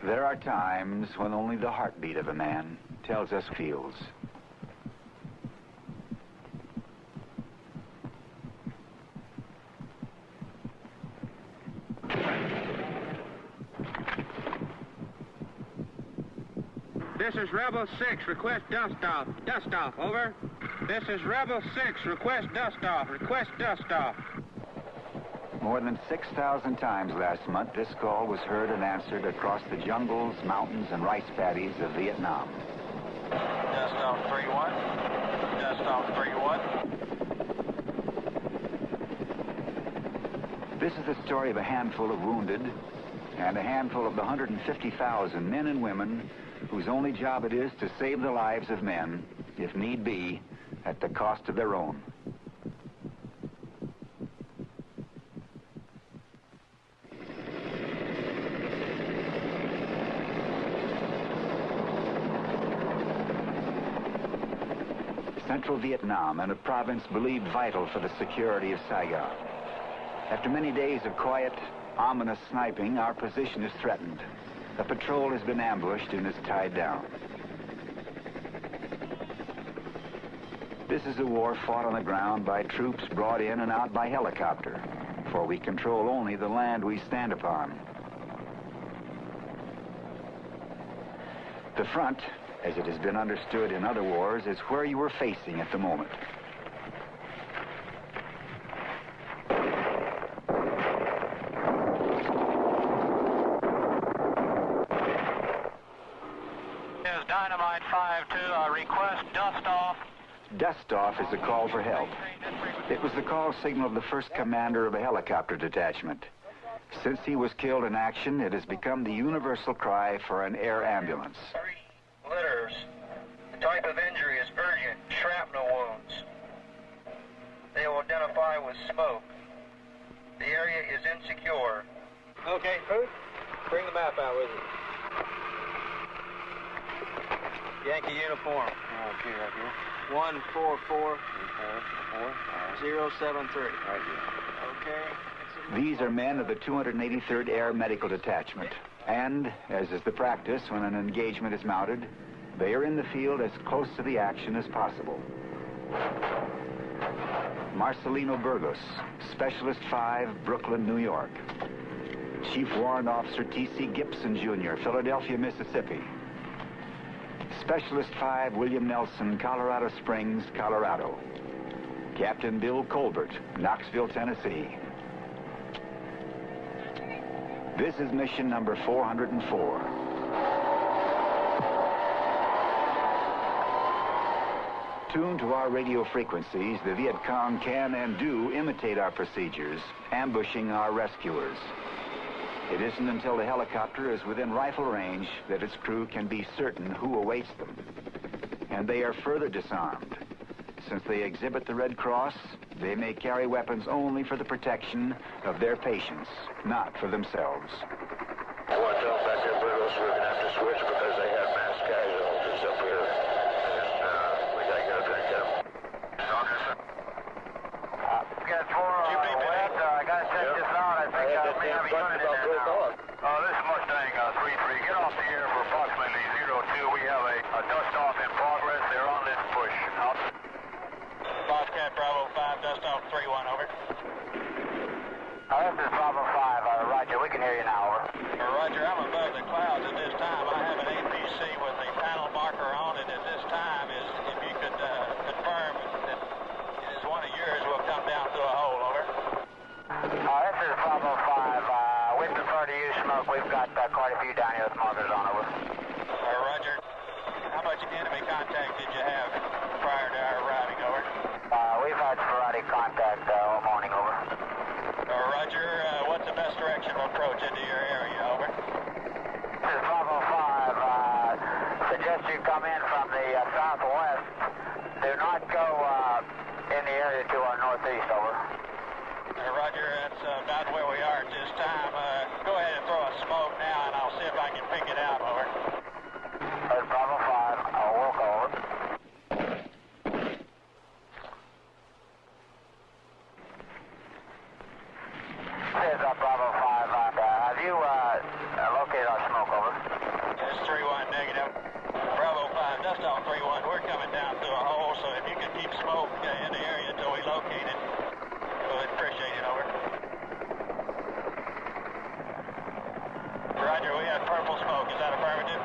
There are times when only the heartbeat of a man tells us feels. This is Rebel 6, request dust off. Dust off, over. This is Rebel 6, request dust off. Request dust off. More than 6,000 times last month, this call was heard and answered across the jungles, mountains, and rice paddies of Vietnam. Dust off 3-1. Dust off 3-1. This is the story of a handful of wounded and a handful of the 150,000 men and women whose only job it is to save the lives of men, if need be, at the cost of their own. Central Vietnam, and a province believed vital for the security of Saigon. After many days of quiet, ominous sniping, our position is threatened. A patrol has been ambushed and is tied down. This is a war fought on the ground by troops brought in and out by helicopter, for we control only the land we stand upon. The front, as it has been understood in other wars, is where you are facing at the moment. Dynamite 5-2, request dust off. Dust off is a call for help. It was the call signal of the first commander of a helicopter detachment. Since he was killed in action, it has become the universal cry for an air ambulance. 3 litters. The type of injury is urgent, shrapnel wounds. They will identify with smoke. The area is insecure. Okay, Poot, bring the map out with you. Yankee uniform. Okay, right here. 144 073. Right here. Okay. These are men of the 283rd Air Medical Detachment. And, as is the practice when an engagement is mounted, they are in the field as close to the action as possible. Marcelino Burgos, Specialist 5, Brooklyn, New York. Chief Warrant Officer T.C. Gibson, Jr., Philadelphia, Mississippi. Specialist 5, William Nelson, Colorado Springs, Colorado. Captain Bill Colbert, Knoxville, Tennessee. This is mission number 404. Tuned to our radio frequencies, the Viet Cong can and do imitate our procedures, ambushing our rescuers. It isn't until the helicopter is within rifle range that its crew can be certain who awaits them. And they are further disarmed. Since they exhibit the Red Cross, they may carry weapons only for the protection of their patients, not for themselves. I want to tell back there, Burgos, we're going to have to switch because they have mass casualties up here. And we got to get up there and get them. Got 4 west. I got to check this out. I think I may have a unit in there now. This is Mustang 3-3. Get off the air for approximately 02. We have a dust-off in progress. They're on this push. Out. Bobcat Bravo 5, dust-off 3-1, over. This is Bravo 5. Roger, we can hear you now, over. Roger, I'm above the clouds at this time. I have an APC with the panel marker on it at this time. If you could confirm that it is one of yours, we'll come down through a hole, over. This is Bravo 5. We prefer to use smoke. We've got quite a few down here with markers on, over. Roger. How much enemy contact did you have prior to our arriving, over? We've had sporadic contact all morning, over. Roger. What's the best direction of approach into your area, over? This is Bravo 5. Suggest you come in from the southwest. Do not go in the area to our northeast, over. Roger, that's about where we are at this time. Go ahead and throw a smoke now, and I'll see if I can pick it out, over. This is Bravo 5. I'll walk over. This is Bravo 5. Have you located our smoke, over? is 3-1 negative. Bravo 5, dust off 3-1. We're coming down through a hole, so if you could keep smoke in the area until we locate it, we'd appreciate it. Over. Roger, we have purple smoke. Is that affirmative?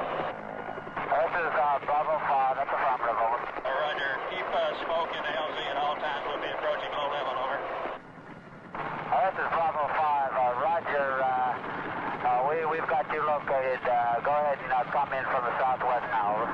This is Bravo 5. That's affirmative. Over. Roger. Keep smoke in the LZ at all times. We'll be approaching low level. Over. This is Bravo 5. Roger. We've got you located. Go ahead and come in from the southwest now. Over.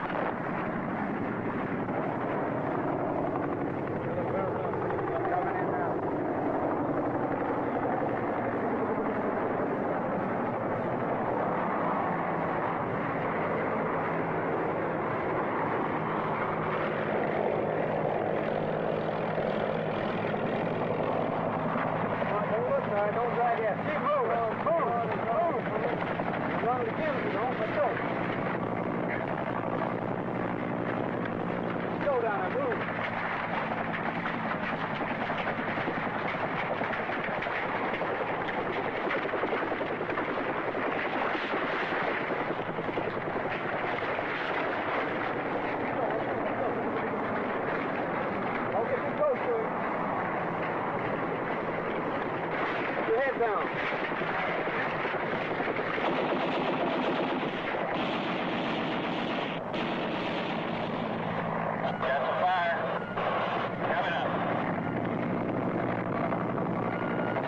Don't drag yet. Keep moving. Move. Run it again if you don't. Let's go. Go down and move. Okay, get close to him. Your head down. Got some fire. Coming up.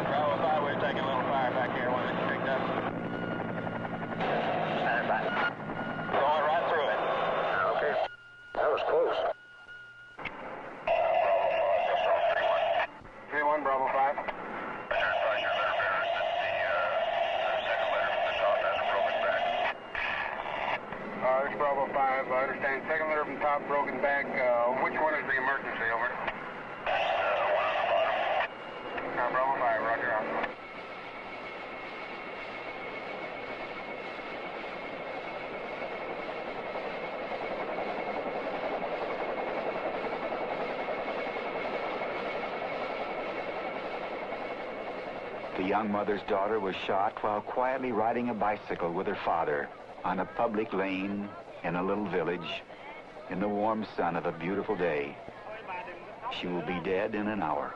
Bravo 5, we're taking a little fire back here when it's picked up. Stand by. Going right through it. Okay. That was close. 3-1, Bravo 5. This is Bravo 5. I understand. Second letter from top, broken back. Which one is the emergency? Over. One on the bottom. Bravo 5. Roger. Out. The young mother's daughter was shot while quietly riding a bicycle with her father on a public lane in a little village in the warm sun of a beautiful day. She will be dead in an hour.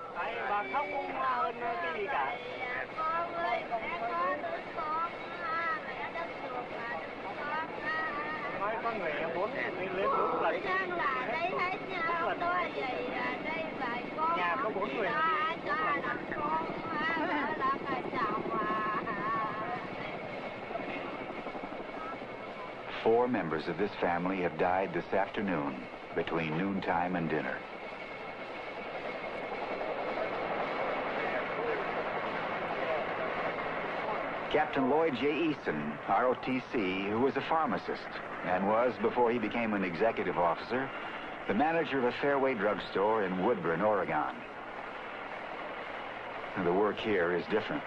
Four members of this family have died this afternoon between noontime and dinner. Captain Lloyd J. Eason, ROTC, who was a pharmacist and was, before he became an executive officer, the manager of a Fairway drugstore in Woodburn, Oregon. And the work here is different.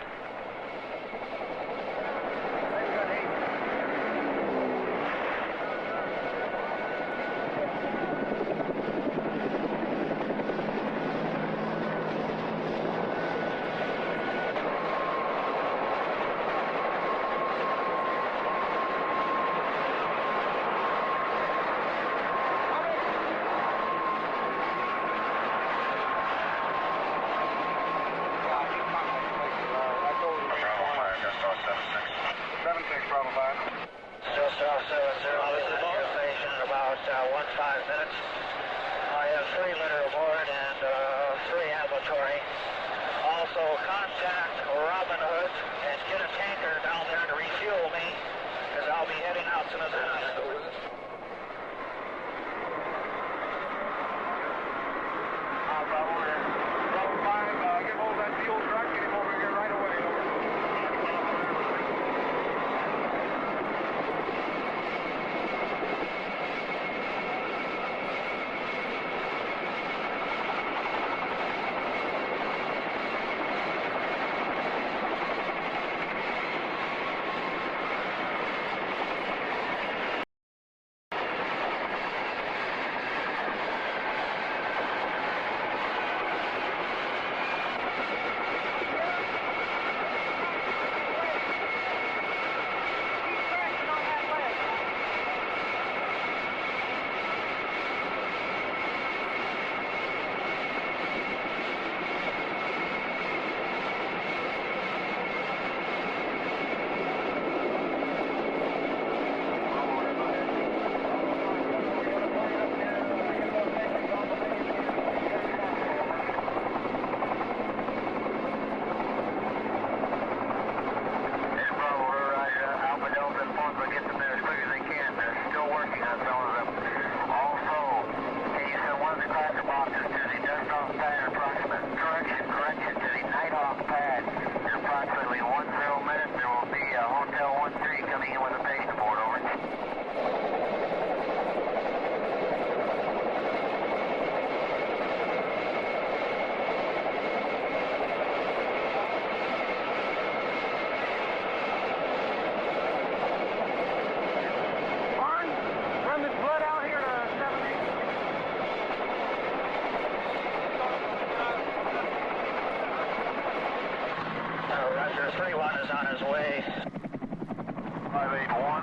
581,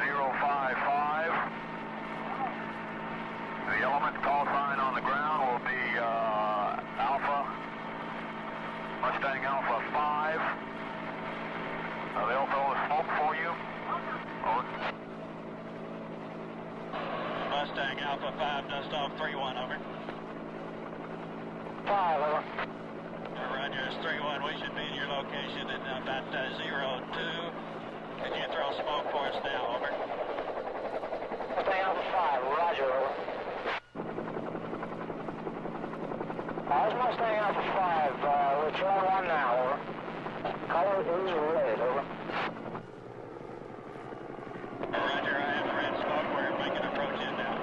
055. The element call sign on the ground will be Alpha, Mustang Alpha 5. They'll throw a smoke for you. Over. Mustang Alpha 5, dust off 3-1, over. 5, over. Roger, it's 3-1. We should be in your location at about 02. Could you throw smoke for us now, over? Mustang Alpha 5, roger, over. This Mustang Alpha 5, we're throwing one now, over. Color is red, over. Roger, I have the red smoke. We're making an approach in now.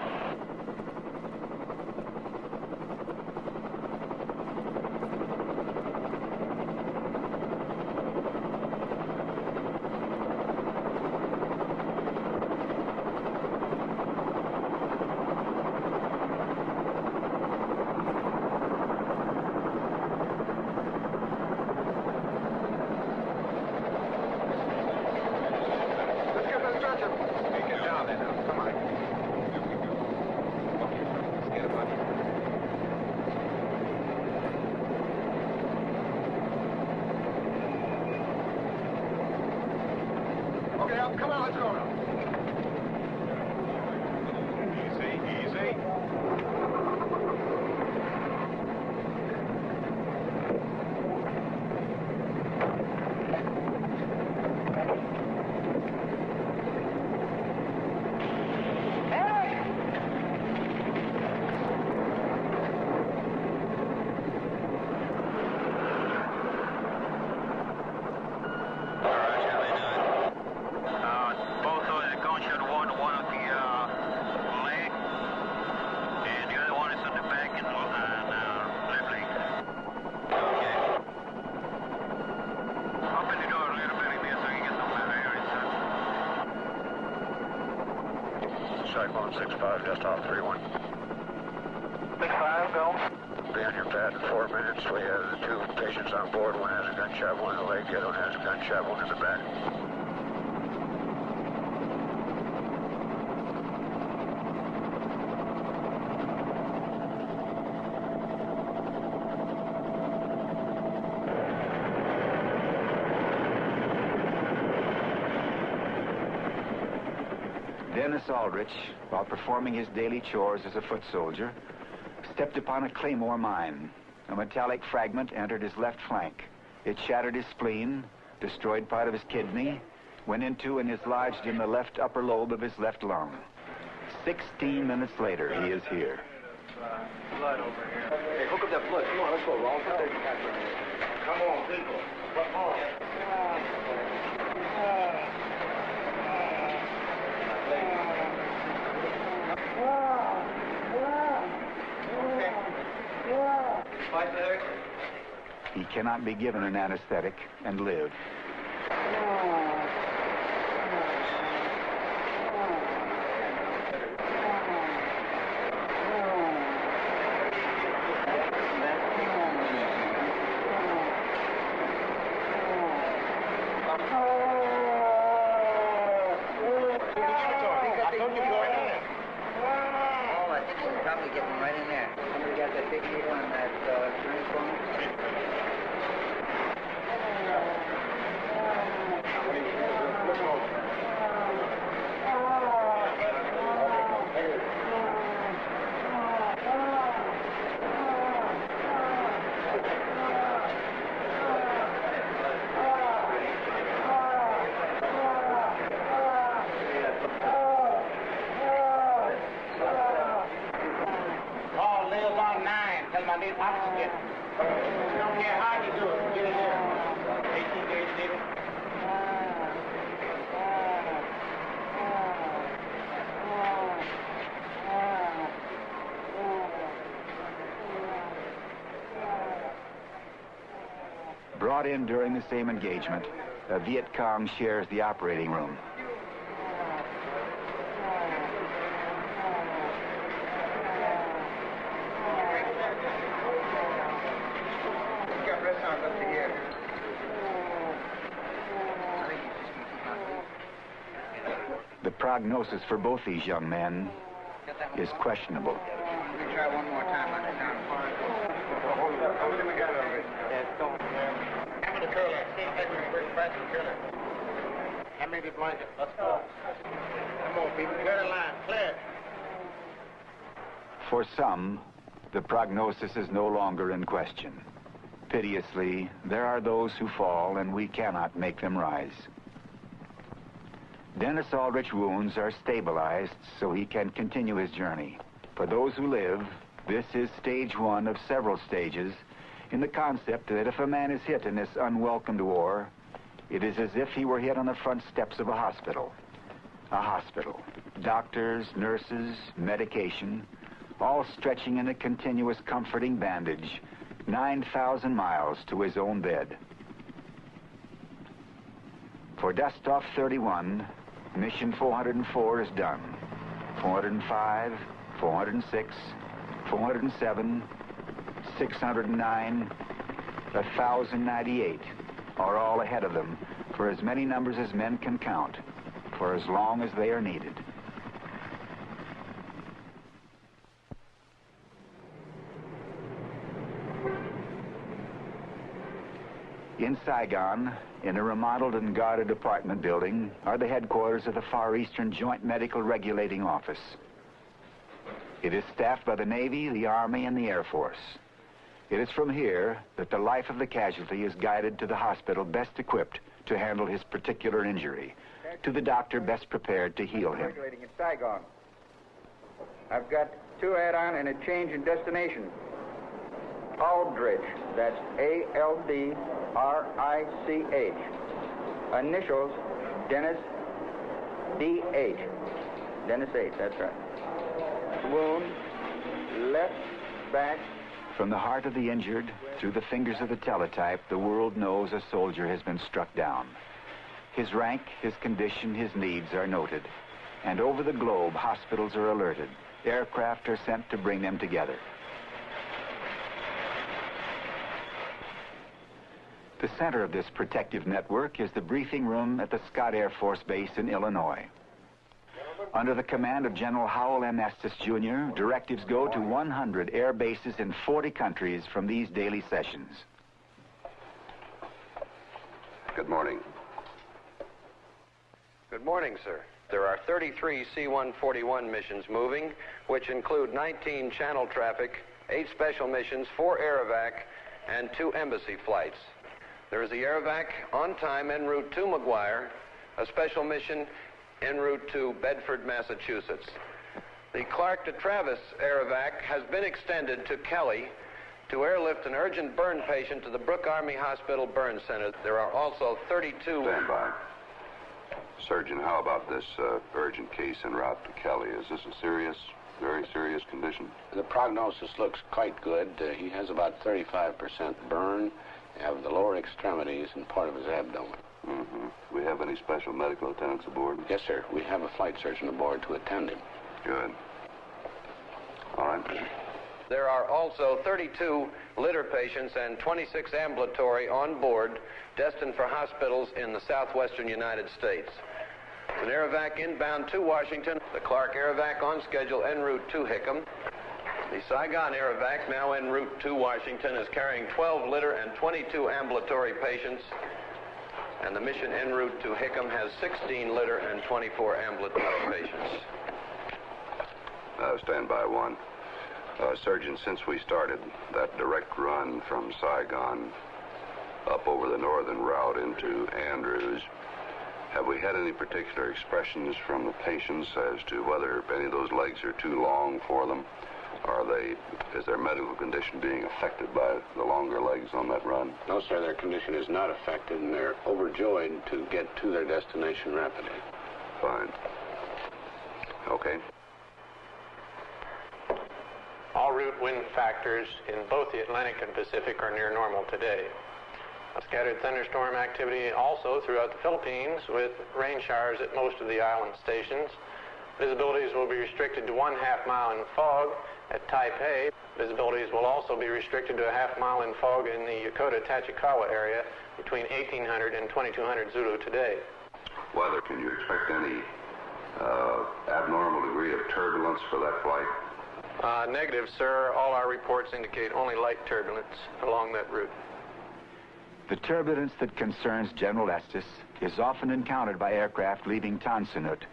Come on, let's go now. Easy, easy. Cyclone 6-5, just off 3-1. 6-5, go. Be on your pad in 4 minutes. We have the 2 patients on board. One has a gunshot, one in the leg. The other one has a gunshot, one in the back. Dennis Aldrich, while performing his daily chores as a foot soldier, stepped upon a claymore mine. A metallic fragment entered his left flank. It shattered his spleen, destroyed part of his kidney, went into and is lodged in the left upper lobe of his left lung. 16 minutes later, he is here. Blood over here. Hey, hook up that blood. Come on, let's go, Rolf. Come on, people. Come on. He cannot be given an anesthetic and live. Probably getting right in there. Somebody got that big needle on that transformer? I need oxygen. You don't care how you do it. Get in there. 18 gauge needle. Brought in during the same engagement, a Viet Cong shares the operating room. prognosis for both these young men is questionable. We try one more time on the down. Hold him again a little bit. How many curl it? See if they can bring back and curl it. How many blanket? Let's go. Come on, people. Clear the line. Clear. For some, the prognosis is no longer in question. Piteously, there are those who fall, and we cannot make them rise. Dennis Aldrich's wounds are stabilized so he can continue his journey. For those who live, this is stage one of several stages in the concept that if a man is hit in this unwelcomed war, it is as if he were hit on the front steps of a hospital. A hospital. Doctors, nurses, medication, all stretching in a continuous comforting bandage, 9,000 miles to his own bed. For Dustoff 31, mission 404 is done. 405, 406, 407, 609, 1,098 are all ahead of them for as many numbers as men can count, for as long as they are needed. In Saigon, in a remodeled and guarded apartment building, are the headquarters of the Far Eastern Joint Medical Regulating Office. It is staffed by the Navy, the Army, and the Air Force. It is from here that the life of the casualty is guided to the hospital best equipped to handle his particular injury, to the doctor best prepared to heal him. Regulating in Saigon. I've got 2 add-on and a change in destination. Aldrich, that's A-L-D-R-I-C-H. Initials, Dennis D-H. Dennis H, that's right. Wound, left back. From the heart of the injured, through the fingers of the teletype, the world knows a soldier has been struck down. His rank, his condition, his needs are noted. And over the globe, hospitals are alerted. Aircraft are sent to bring them together. The center of this protective network is the briefing room at the Scott Air Force Base in Illinois. Under the command of General Howell M. Estes, Jr., directives go to 100 air bases in 40 countries from these daily sessions. Good morning. Good morning, sir. There are 33 C-141 missions moving, which include 19 channel traffic, 8 special missions, 4 aerovac, and 2 embassy flights. There is the aerovac on time en route to McGuire, a special mission en route to Bedford, Massachusetts. The Clark to Travis aerovac has been extended to Kelly to airlift an urgent burn patient to the Brooke Army Hospital Burn Center. There are also 32... Stand by. Surgeon, how about this urgent case en route to Kelly? Is this a serious, very serious condition? The prognosis looks quite good. He has about 35% burn of the lower extremities and part of his abdomen. Mm-hmm. Do we have any special medical attendants aboard? Yes, sir. We have a flight surgeon aboard to attend him. Good. All right. There are also 32 litter patients and 26 ambulatory on board, destined for hospitals in the southwestern United States. An aerovac inbound to Washington. The Clark aerovac on schedule en route to Hickam. The Saigon aerovac, now en route to Washington, is carrying 12 litter and 22 ambulatory patients. And the mission en route to Hickam has 16 litter and 24 ambulatory patients. Stand by 1. Surgeon, since we started that direct run from Saigon up over the northern route into Andrews, have we had any particular expressions from the patients as to whether any of those legs are too long for them? Is their medical condition being affected by the longer legs on that run? No, sir, their condition is not affected, and they're overjoyed to get to their destination rapidly. Fine. Okay. All route wind factors in both the Atlantic and Pacific are near normal today. A scattered thunderstorm activity also throughout the Philippines, with rain showers at most of the island stations. Visibilities will be restricted to 1/2 mile in fog at Taipei. Visibilities will also be restricted to a 1/2 mile in fog in the Yokota-Tachikawa area between 1800 and 2200 Zulu today. Weather, can you expect any Abnormal degree of turbulence for that flight? Negative, sir. All our reports indicate only light turbulence along that route. The turbulence that concerns General Estes is often encountered by aircraft leaving Tan Son Nhut,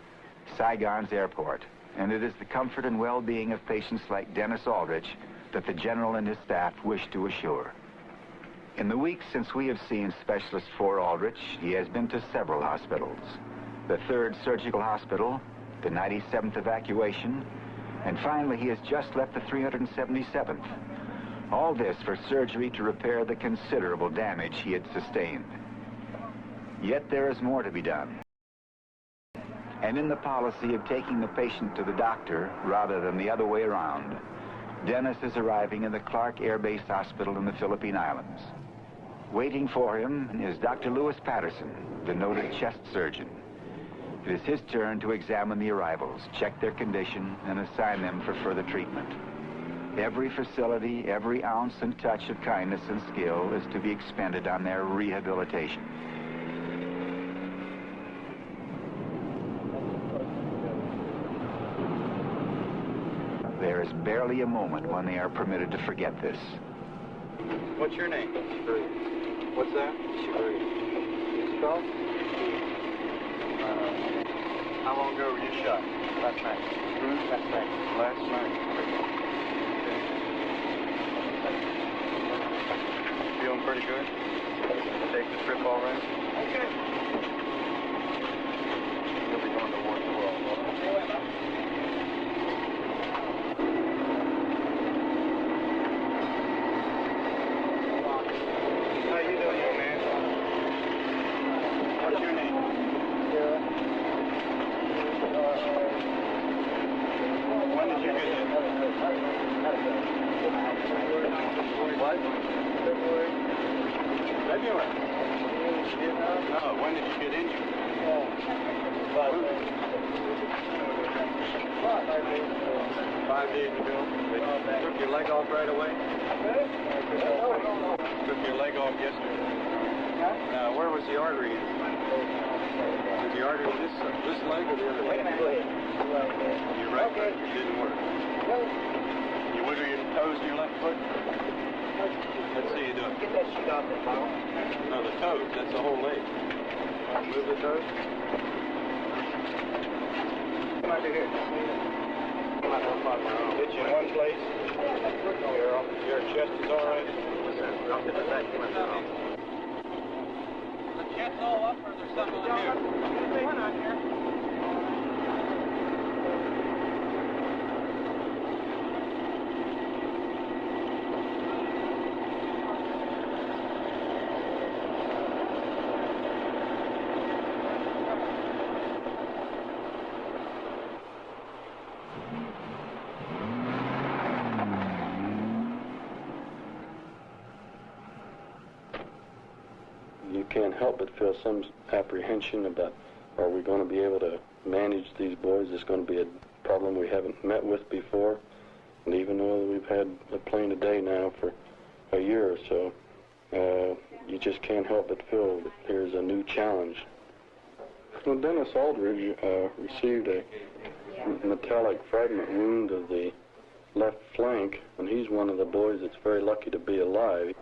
Saigon's airport, and it is the comfort and well-being of patients like Dennis Aldrich that the General and his staff wish to assure. In the weeks since we have seen Specialist 4 Aldrich, he has been to several hospitals. The 3rd Surgical Hospital, the 97th Evacuation, and finally he has just left the 377th. All this for surgery to repair the considerable damage he had sustained. Yet there is more to be done. And in the policy of taking the patient to the doctor rather than the other way around, Dennis is arriving in the Clark Air Base Hospital in the Philippine Islands. Waiting for him is Dr. Lewis Patterson, the noted chest surgeon. It is his turn to examine the arrivals, check their condition, and assign them for further treatment. Every facility, every ounce and touch of kindness and skill is to be expended on their rehabilitation. There is barely a moment when they are permitted to forget this. What's your name? What's that? Spell? How long ago were you shot? Last night. Last night. Last night. Okay. Feeling pretty good? Take the trip all right? Okay. You'll be going to work the world. How you doing, young man? What's your name? When did you get in? What? February. No, when did you get injured? 5 days ago. They took your leg off right away? Took your leg off yesterday. Where was the artery in? Was the artery this leg or the other leg? Your right leg didn't work. You wiggle your toes in your left foot? Let's see you do it. Get that sheet off the bottom. No, the toes. That's the whole leg. Move the toes. Come out here. Come out. Get you in one place. Your chest is all right. I'll get the back one now. The chest's all up, or there's something on here? There's one on here. You can't help but feel some apprehension about, are we going to be able to manage these boys? It's going to be a problem we haven't met with before. And even though we've had a plane a day now for a year or so, you just can't help but feel that there's a new challenge. Well, Dennis Aldrich received a metallic fragment wound of the left flank, and he's one of the boys that's very lucky to be alive.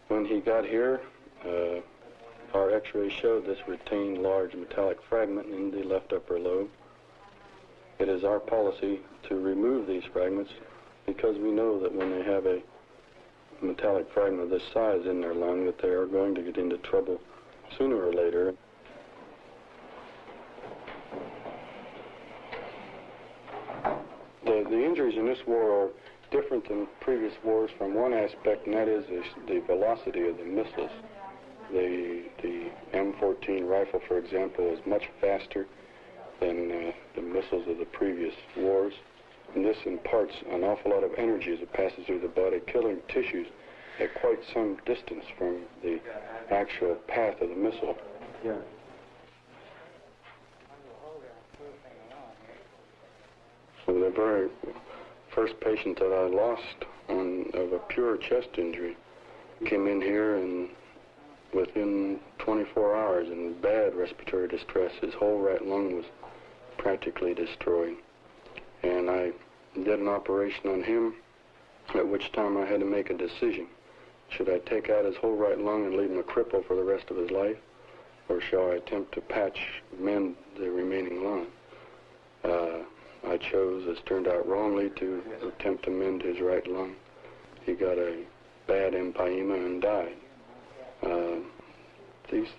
When he got here, our x-ray showed this retained large metallic fragment in the left upper lobe. It is our policy to remove these fragments because we know that when they have a metallic fragment of this size in their lung that they are going to get into trouble sooner or later. The injuries in this war are different than previous wars from one aspect, and that is the velocity of the missiles. The M14 rifle, for example, is much faster than the missiles of the previous wars. And this imparts an awful lot of energy as it passes through the body, killing tissues at quite some distance from the actual path of the missile. Yeah. So the very first patient that I lost of a pure chest injury came in here and within 24 hours in bad respiratory distress. His whole right lung was practically destroyed. And I did an operation on him, at which time I had to make a decision. Should I take out his whole right lung and leave him a cripple for the rest of his life, or shall I attempt to mend the remaining lung? I chose, as turned out wrongly, to attempt to mend his right lung. He got a bad empyema and died.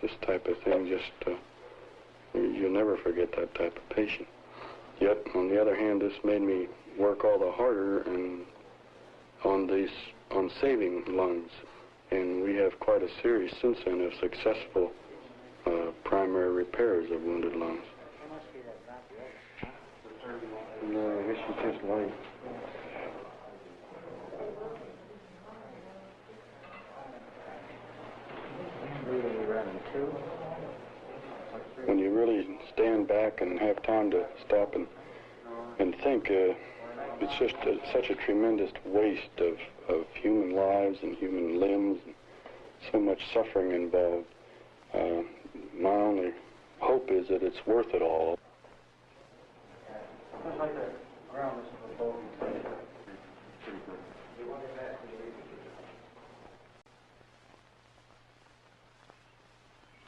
This type of thing, you'll never forget that type of patient. Yet, on the other hand, this made me work all the harder on saving lungs. And we have quite a series since then of successful primary repairs of wounded lungs. No, I guess you just light. When you really stand back and have time to stop and think, it's just such a tremendous waste of human lives and human limbs, and so much suffering involved. My only hope is that it's worth it all.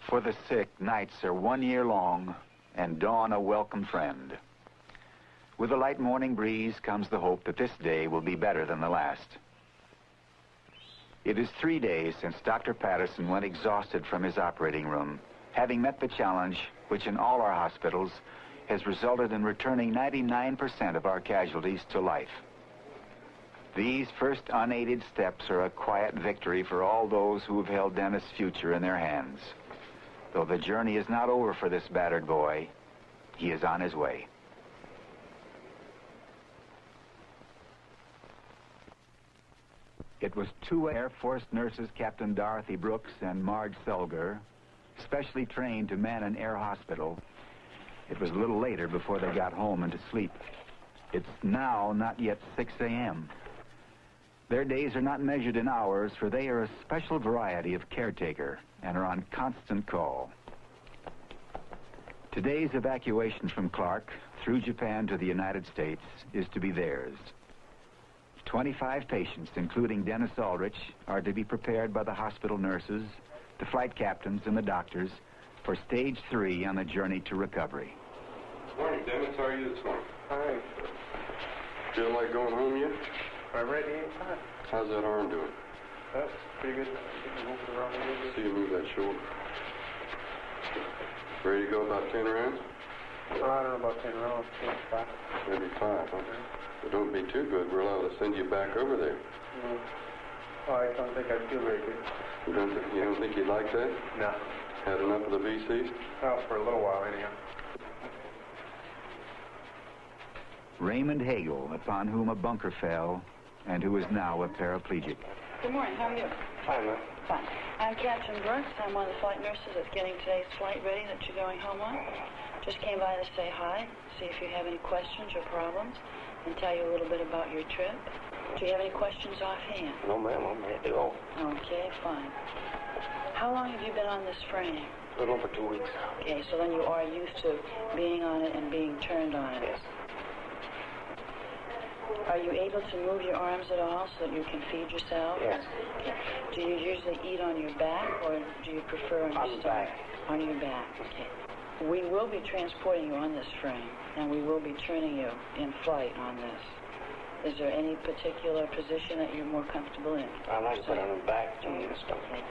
For the sick, nights are 1 year long, and dawn a welcome friend. With a light morning breeze comes the hope that this day will be better than the last. It is 3 days since Dr. Patterson went exhausted from his operating room, having met the challenge which in all our hospitals has resulted in returning 99% of our casualties to life. These first unaided steps are a quiet victory for all those who have held Dennis' future in their hands. Though the journey is not over for this battered boy, he is on his way. It was two Air Force nurses, Captain Dorothy Brooks and Marge Selger, specially trained to man an air hospital. It was a little later before they got home and to sleep. It's now not yet 6 a.m. Their days are not measured in hours, for they are a special variety of caretaker and are on constant call. Today's evacuation from Clark through Japan to the United States is to be theirs. 25 patients, including Dennis Aldrich, are to be prepared by the hospital nurses, the flight captains, and the doctors for stage 3 on the journey to recovery. Good morning, Dennis. How are you this morning? Hi. Feel like going home yet? I'm ready anytime. How's that arm doing? That's pretty good. See you move that shoulder. Ready to go about 10 rounds? I don't know about 10 rounds. 5. Maybe 5, huh? But don't be too good. We're allowed to send you back over there. No. Oh, I don't think I'd feel very good. You don't think you'd like that? No. Had enough of the VCs? Well, for a little while, anyhow. Raymond Hagel, upon whom a bunker fell, and who is now a paraplegic. Good morning. How are you? Fine, ma'am. Fine. I'm Captain Brooks. I'm one of the flight nurses that's getting today's flight ready that you're going home on. Just came by to say hi, see if you have any questions or problems, and tell you a little bit about your trip. Do you have any questions offhand? No, ma'am. I'm ready to go. Okay, fine. How long have you been on this frame? A little over 2 weeks. Okay, so then you are used to being on it and being turned on it. Yes. Are you able to move your arms at all so that you can feed yourself? Yes. Okay. Do you usually eat on your back, or do you prefer on your stomach? On your back, okay. We will be transporting you on this frame, and we will be turning you in flight on this. Is there any particular position that you're more comfortable in? I like to put on the back and the stomach. Okay.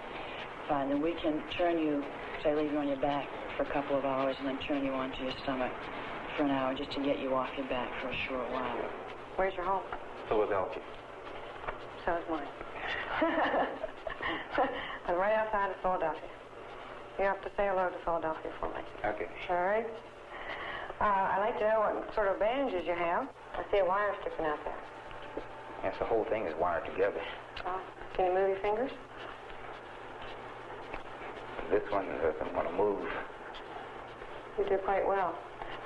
Fine, then we can turn you, say leave you on your back for a couple of hours and then turn you onto your stomach for an hour just to get you off your back for a short while. Where's your home? Philadelphia. So is mine. I'm right outside of Philadelphia. You have to say hello to Philadelphia for me. Okay. All right? I'd like to know what sort of bandages you have. I see a wire sticking out there. Yes, the whole thing is wired together. Can you move your fingers? This one doesn't want to move. You do quite well.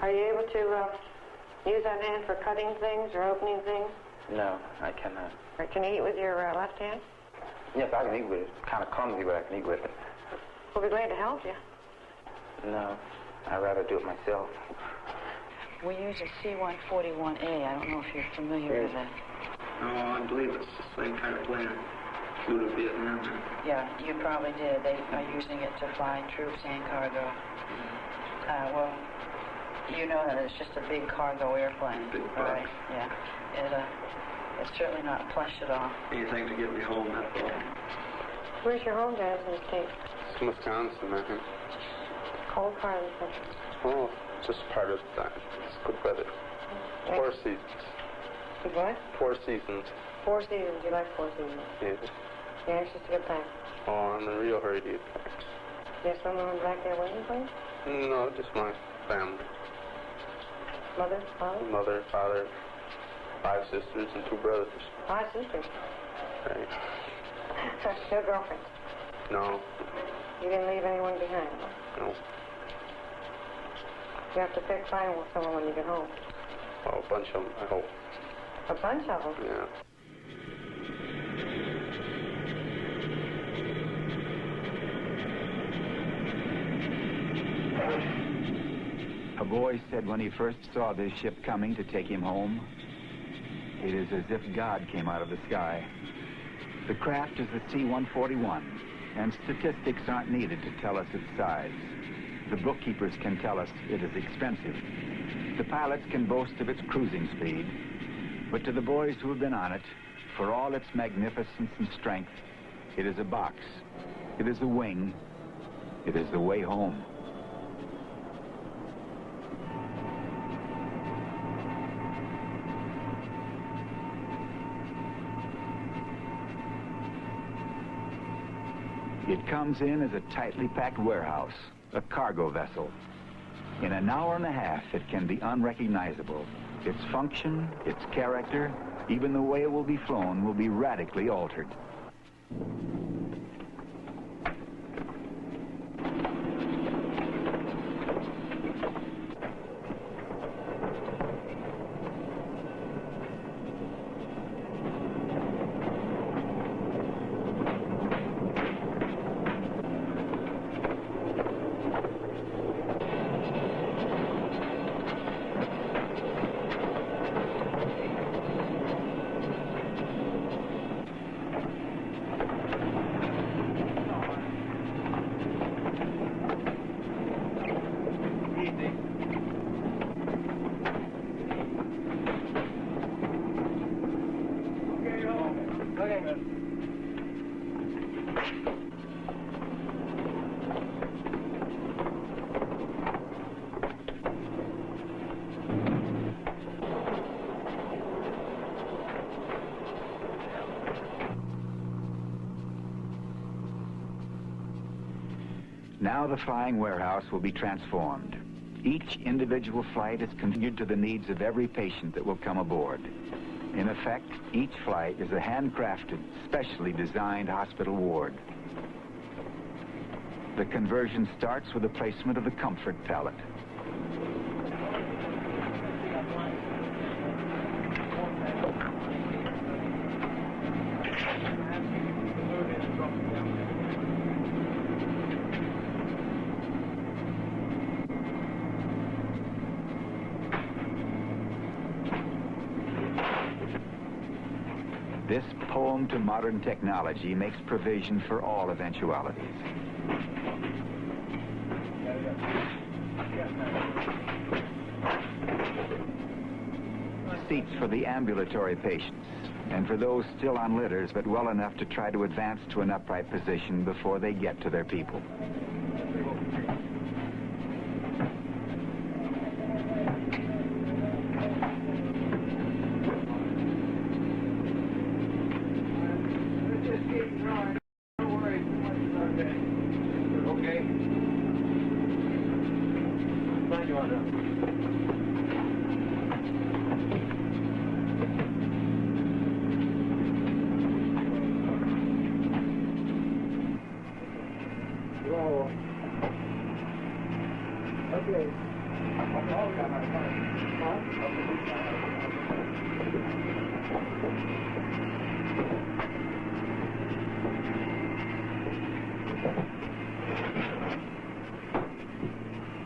Are you able to use that hand for cutting things or opening things? No, I cannot. Or can you eat with your left hand? Yes, I can eat with it. It's kind of clumsy, but I can eat with it. We'll be glad to help you. No, I'd rather do it myself. We use a C-141A. I don't know if you're familiar with that. No, I believe it's the same kind of plane. Flew to Vietnam. Yeah, you probably did. They are using it to fly troops and cargo. Well, you know that it's just a big cargo airplane. Big box. Right, yeah. It's certainly not plush at all. Anything to get me home, that's all. Where's your home, guys, in the States? It's Wisconsin, I think. Cold part of the country. Oh, just part of that. It's good weather. 4 seasons. Good what? 4 seasons. 4 seasons. You like 4 seasons? Yeah. You're anxious to get back. Oh, I'm in a real hurry, dude. There's someone back there waiting for you? No, just my family. Mother, father? Mother, father, 5 sisters, and 2 brothers. 5 sisters? Right. No girlfriend? No. You didn't leave anyone behind? No. You have to pick fine with someone when you get home. Oh, a bunch of them, I hope. A bunch of them? Yeah. A boy said when he first saw this ship coming to take him home, it is as if God came out of the sky. The craft is the C-141, and statistics aren't needed to tell us its size. The bookkeepers can tell us it is expensive. The pilots can boast of its cruising speed. But to the boys who have been on it, for all its magnificence and strength, it is a box. It is a wing. It is the way home. It comes in as a tightly packed warehouse, a cargo vessel. In an hour and a half, it can be unrecognizable. Its function, its character, even the way it will be flown will be radically altered. Now the flying warehouse will be transformed. Each individual flight is configured to the needs of every patient that will come aboard. In effect, each flight is a handcrafted, specially designed hospital ward. The conversion starts with the placement of the comfort pallet. This poem to modern technology makes provision for all eventualities. Seats for the ambulatory patients, and for those still on litters but well enough to try to advance to an upright position before they get to their people.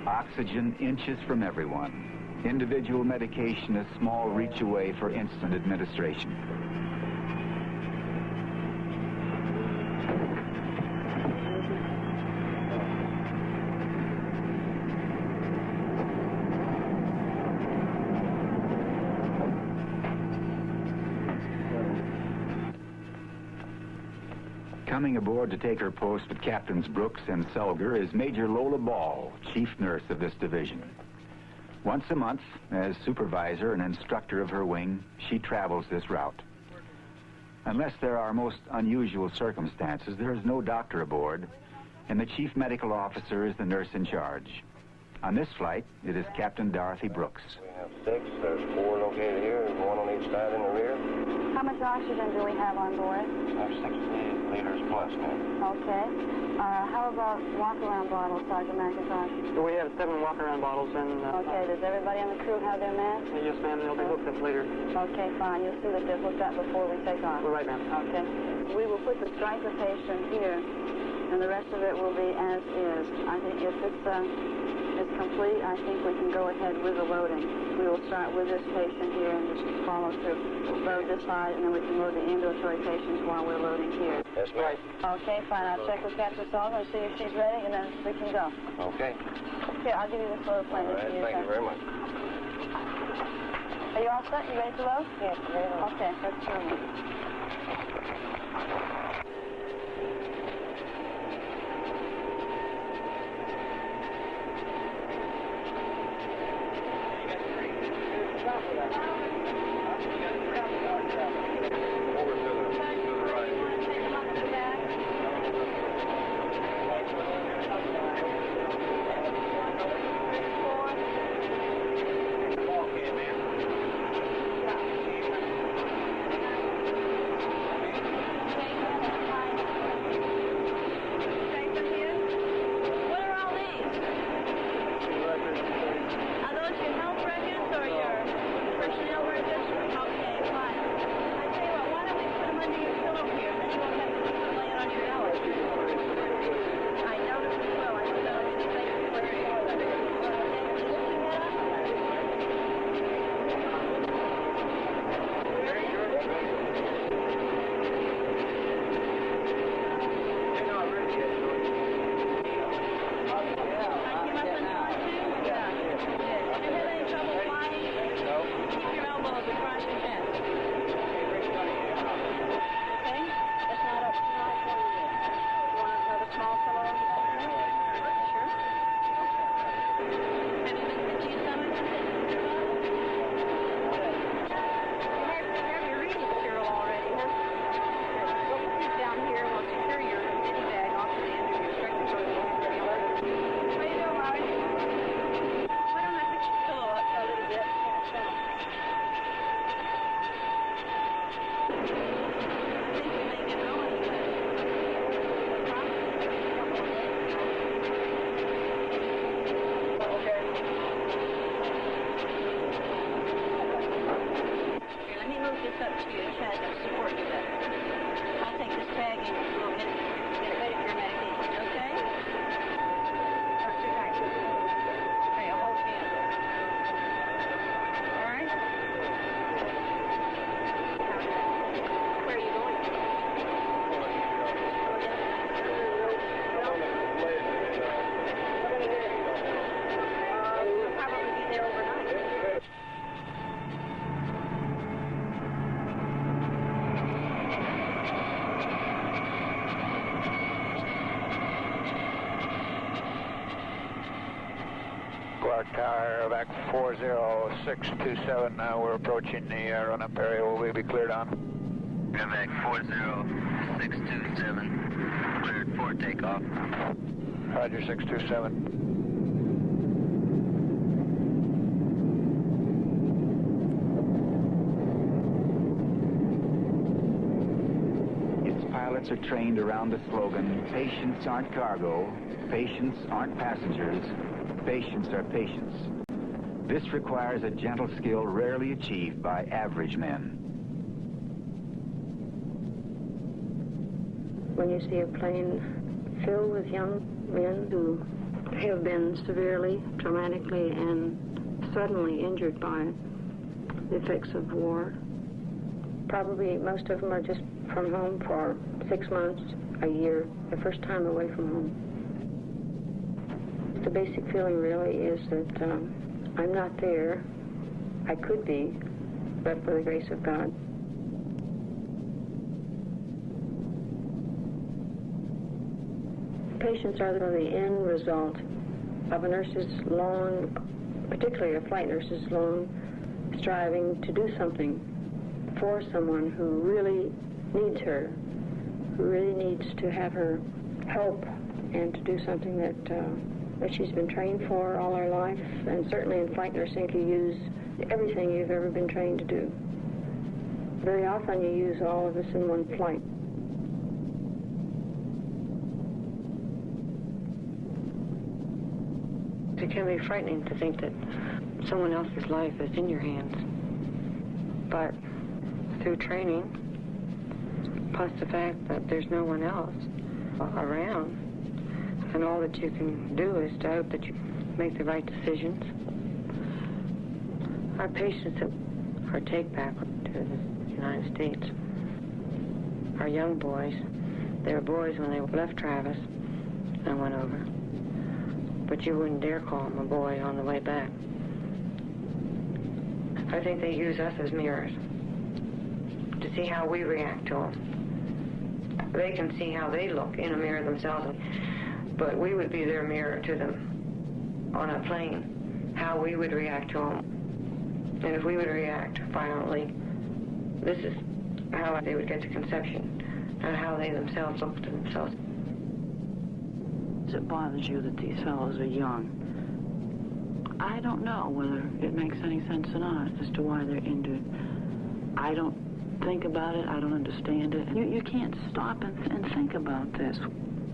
Oxygen inches from everyone. Individual medication a small reach away for instant administration. Coming aboard to take her post with Captains Brooks and Selger is Major Lola Ball, chief nurse of this division. Once a month, as supervisor and instructor of her wing, she travels this route. Unless there are most unusual circumstances, there is no doctor aboard, and the chief medical officer is the nurse in charge. On this flight, it is Captain Dorothy Brooks. We have 6. There's 4 located here and 1 on each side in the rear. How much oxygen do we have on board? We have 60 liters plus, ma'am. Okay. How about walk-around bottles, Sergeant McIntosh? We have 7 walk-around bottles and... Okay, does everybody on the crew have their masks? Yes, ma'am, they'll be hooked up later. Okay, fine. You'll see that they're hooked up before we take off. Right, ma'am. Okay. We will put the striker patient here, and the rest of it will be as is. I think if it's complete, I think we can go ahead with the loading. We will start with this patient here and just follow through. Load this side, and then we can load the ambulatory patients while we're loading here. Yes, ma'am. Okay, fine. I'll check with Captain Sullivan and see if she's ready, and then we can go. Okay. Here, I'll give you this load plane. All right, thank you very much. Are you all set? You ready to load? Yes, ready to load. Okay, let's go. Tower, back 40627. Now we're approaching the run-up area. Will we be cleared on? Back 40627. Cleared for takeoff. Roger, 627. Its pilots are trained around the slogan, patients aren't cargo, patients aren't passengers, patients are patients. This requires a gentle skill rarely achieved by average men. When you see a plane filled with young men who have been severely, traumatically, and suddenly injured by the effects of war. Probably most of them are just from home for 6 months, a year, the first time away from home. The basic feeling really is that I'm not there. I could be, but for the grace of God. Patients are the end result of a nurse's long, particularly a flight nurse's long, striving to do something for someone who really needs her, who really needs to have her help and to do something that she's been trained for all her life. And certainly in flight nursing, you use everything you've ever been trained to do. Very often you use all of this in one flight. It can be frightening to think that someone else's life is in your hands. But through training, plus the fact that there's no one else around, and all that you can do is to hope that you make the right decisions. Our patients that are take back to the United States are young boys. They were boys when they left Travis and went over. But you wouldn't dare call them a boy on the way back. I think they use us as mirrors to see how we react to them. They can see how they look in a mirror themselves, but we would be their mirror to them on a plane, how we would react to them. And if we would react violently, this is how they would get to conception, and how they themselves look to themselves. It bothers you that these fellows are young. I don't know whether it makes any sense or not as to why they're injured. I don't think about it. I don't understand it. You can't stop and think about this.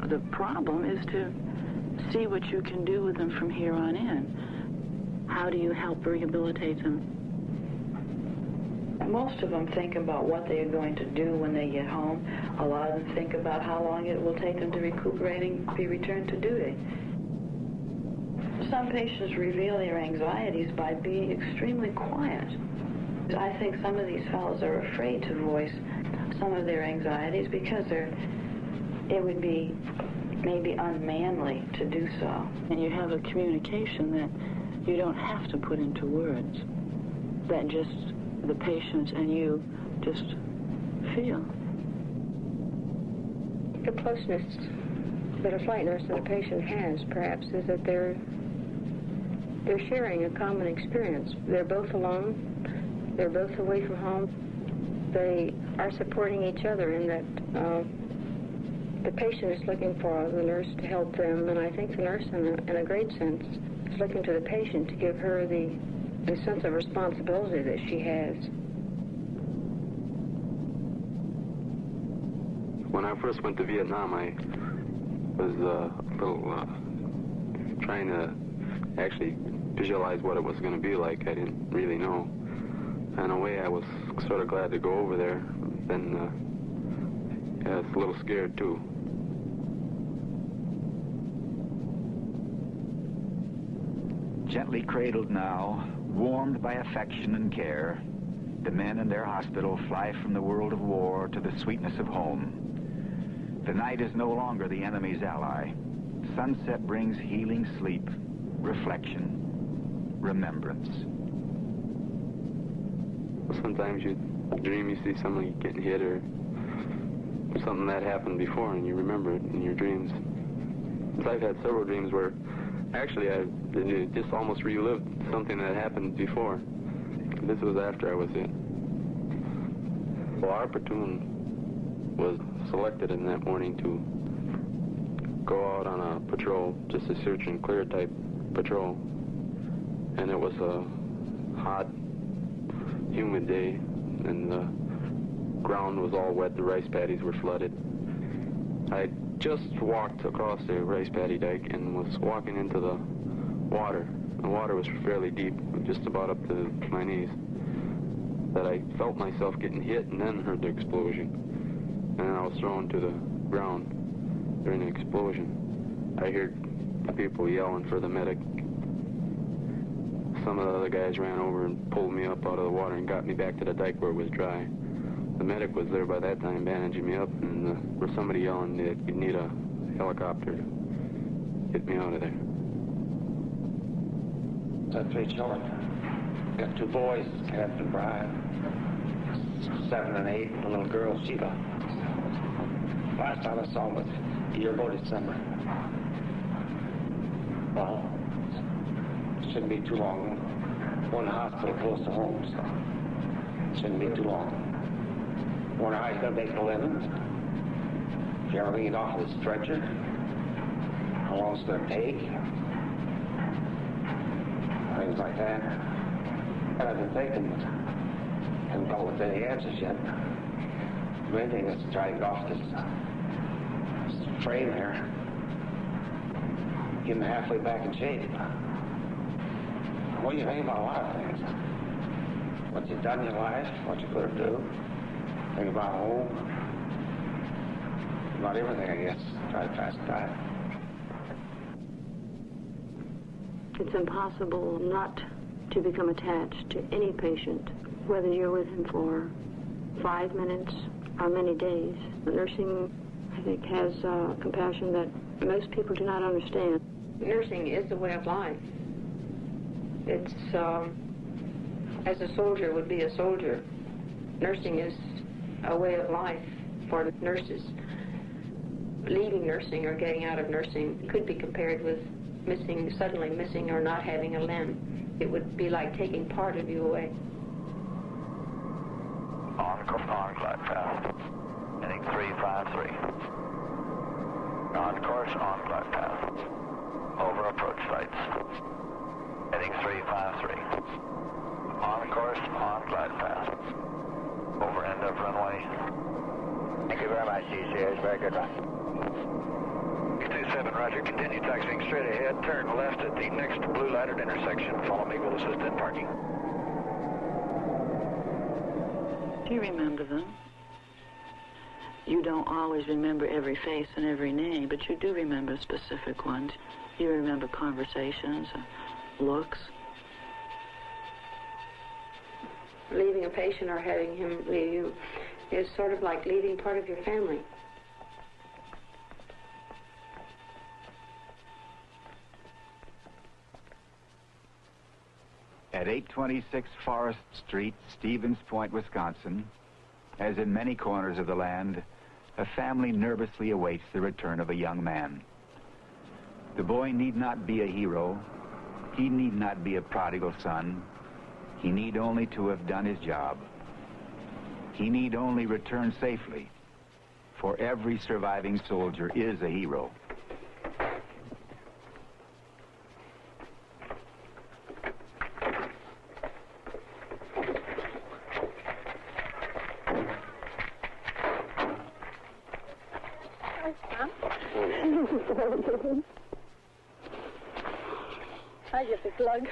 The problem is to see what you can do with them from here on in. How do you help rehabilitate them? Most of them think about what they are going to do when they get home. A lot of them think about how long it will take them to recuperate and be returned to duty. Some patients reveal their anxieties by being extremely quiet. I think some of these fellows are afraid to voice some of their anxieties because it would be maybe unmanly to do so. And you have a communication that you don't have to put into words, that just the patient and you just feel. The closeness that a flight nurse and a patient has, perhaps, is that they're sharing a common experience. They're both alone. They're both away from home. They are supporting each other in that the patient is looking for the nurse to help them, and I think the nurse, in a great sense, is looking to the patient to give her the sense of responsibility that she has. When I first went to Vietnam, I was a little trying to actually visualize what it was going to be like. I didn't really know. In a way, I was sort of glad to go over there. Then, yeah, I was a little scared, too. Gently cradled now, warmed by affection and care, the men in their hospital fly from the world of war to the sweetness of home. The night is no longer the enemy's ally. Sunset brings healing sleep, reflection, remembrance. Sometimes you dream you see somebody getting hit or something that happened before and you remember it in your dreams. I've had several dreams where actually I just almost relived something that happened before. This was after I was in. Well, our platoon was selected in that morning to go out on a patrol, just a search and clear type patrol. And it was a hot, humid day, and the ground was all wet. The rice paddies were flooded. I just walked across the rice paddy dike and was walking into the water. The water was fairly deep, just about up to my knees. That I felt myself getting hit and then heard the explosion. And then I was thrown to the ground during the explosion. I heard people yelling for the medic. some of the other guys ran over and pulled me up out of the water and got me back to the dike where it was dry. The medic was there by that time bandaging me up, and there was somebody yelling that you'd need a helicopter to get me out of there. Got 3 children. Got 2 boys, Kenneth and Brian, 7 and 8, and a little girl, Sheba. Last time I saw him was a year ago December. Well, it shouldn't be too long. We're in the hospital close to home, so it shouldn't be too long. Wonder how he's going to make a living. If you ever get off of the stretcher, how long it's going to take. Things like that. And I've been thinking, haven't come with any answers yet. The main thing is to try to get off this frame here. Get him halfway back in shape. What do you think about a lot of things? What you've done in your life, what you could have do. Think about home. About everything, I guess. Try to pass the time. It's impossible not to become attached to any patient, whether you're with him for 5 minutes or many days. Nursing, I think, has compassion that most people do not understand. Nursing is a way of life. It's, as a soldier would be a soldier, nursing is a way of life for nurses. Leaving nursing or getting out of nursing could be compared with suddenly missing or not having a limb. It would be like taking part of you away. On glide path. Heading 353. On course, on glide path. Over approach sights. Heading 353. On course, on glide path. Over end of runway. Thank you very much, DCS. Very good run. 27, roger. Continue taxiing straight ahead. Turn left at the next blue lighted intersection. Follow me. We'll assist in parking. Do you remember them? You don't always remember every face and every name, but you do remember specific ones. You remember conversations, looks. Leaving a patient or having him leave you is sort of like leaving part of your family. At 826 Forest Street, Stevens Point, Wisconsin, as in many corners of the land, a family nervously awaits the return of a young man. The boy need not be a hero. He need not be a prodigal son. He need only to have done his job. He need only return safely, for every surviving soldier is a hero. I get the plug.